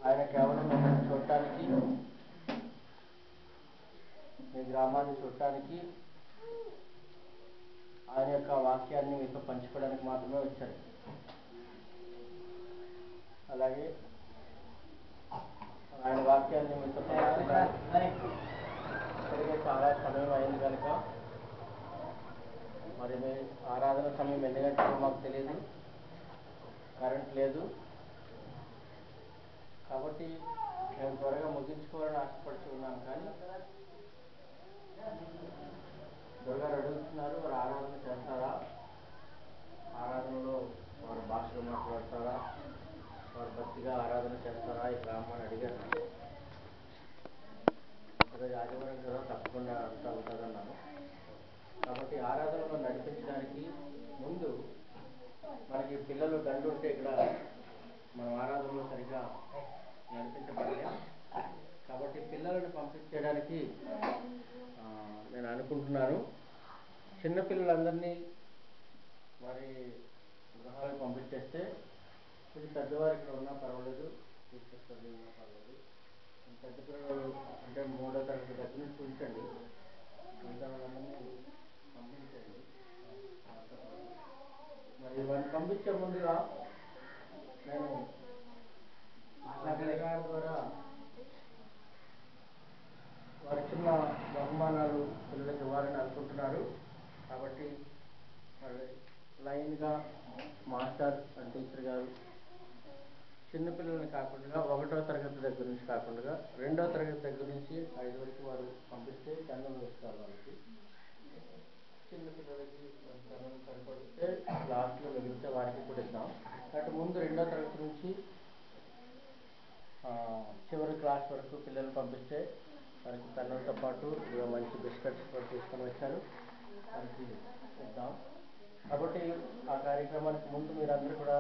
ఆయన కేవలం మిమ్మల్ని చూడటానికి, మీ గ్రామాన్ని చూడటానికి, ఆయన యొక్క వాక్యాన్ని మీతో పంచుకోవడానికి మాత్రమే వచ్చారు. అలాగే ఆయన వాక్యాన్ని మీతో ఇప్పటికే చాలా సమయం అయింది కనుక మరి మీ ఆరాధన సమయం ఎన్ని గంటలో మాకు తెలియదు, కరెంట్ లేదు. కాబట్టి మేము త్వరగా ముగించుకోవాలని ఆశపడుతూ ఉన్నాం. కానీ దుర్గారు అడుగుతున్నారు, వారు ఆరాధన చేస్తారా, ఆరాధనలో వారు భాషలు మాట్లాడతారా, వారు భక్తిగా ఆరాధన చేస్తారా ఈ గ్రామాన్ని అడిగారు. ఈరోజు ఆదివారం కదా, తప్పకుండా అంతా ఉంటుందన్నాను. కాబట్టి ఆరాధనలో నడిపించడానికి ముందు మనకి పిల్లలు దండు ఉంటే ఇక్కడ మనం ఆరాధనలో సరిగ్గా నడిపించబడలేం. కాబట్టి పిల్లలను పంపించడానికి నేను అనుకుంటున్నాను. చిన్నపిల్లలందరినీ మరి గృహాలకు పంపించేస్తే ఇది పెద్దవారు ఇక్కడ ఉన్నా పర్వాలేదు, తీసుకొస్తారు ఉన్నా పర్వాలేదు. పెద్ద పిల్లలు అంటే 3వ తరగతి దగ్గర నుంచి ఉంచండి, మిగతా వాళ్ళందరినీ పంపించండి. మరి వారిని పంపించే ముందుగా నేను గారి ద్వారా వారి చిన్న బహుమానాలు పిల్లలకి ఇవ్వాలని అనుకుంటున్నారు. కాబట్టి మరి లైన్గా మాస్టర్ అండ్ టీచర్ గారు చిన్నపిల్లల్ని కాకుండా 1వ తరగతి దగ్గర నుంచి కాకుండా 2వ తరగతి దగ్గర నుంచి 5 వరకు వారు పంపిస్తే పెన్నులు ఇస్తారు. వాళ్ళకి చిన్నపిల్లలకి పెన్నులు సరిపడితే లాస్ట్లో మిగిలితే వారికి కూడా ఇద్దాం. కాబట్టి ముందు 2వ తరగతి నుంచి చివరి క్లాస్ వరకు పిల్లలు పంపిస్తే వారికి పెన్నులతో పాటు మంచి బిస్కెట్స్ కూడా తీసుకొని వచ్చారు, వారికి ఇద్దాం. కాబట్టి ఆ కార్యక్రమానికి ముందు మీరందరూ కూడా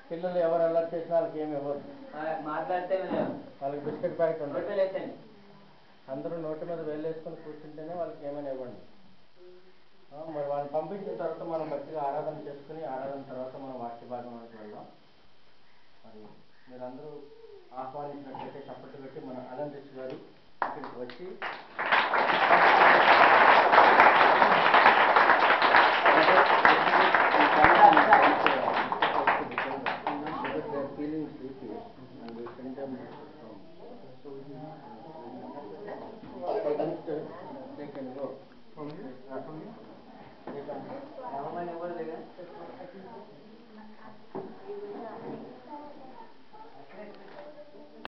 పిల్లలు ఎవరు అలర్ట్ చేసినా వాళ్ళకి ఏమి ఇవ్వదు, మాట్లాడితే వాళ్ళకి బిస్కెట్ ప్యాకెట్ ఉంటుంది. అందరూ నోటి మీద వేలేసుకొని కూర్చుంటేనే వాళ్ళకి ఏమైనా ఇవ్వండి. మరి వాళ్ళని పంపించిన తర్వాత మనం భక్తిగా ఆరాధన చేసుకుని ఆరాధన తర్వాత మనం వాక్య భాగంలోకి వెళ్దాం. మరి మీరందరూ ఆహ్వానించినట్లయితే చప్పట్లు పెట్టి మన అనంత్ గారు ఇక్కడికి వచ్చి feeling sleepy and we send them home. So they can go. From here? They can.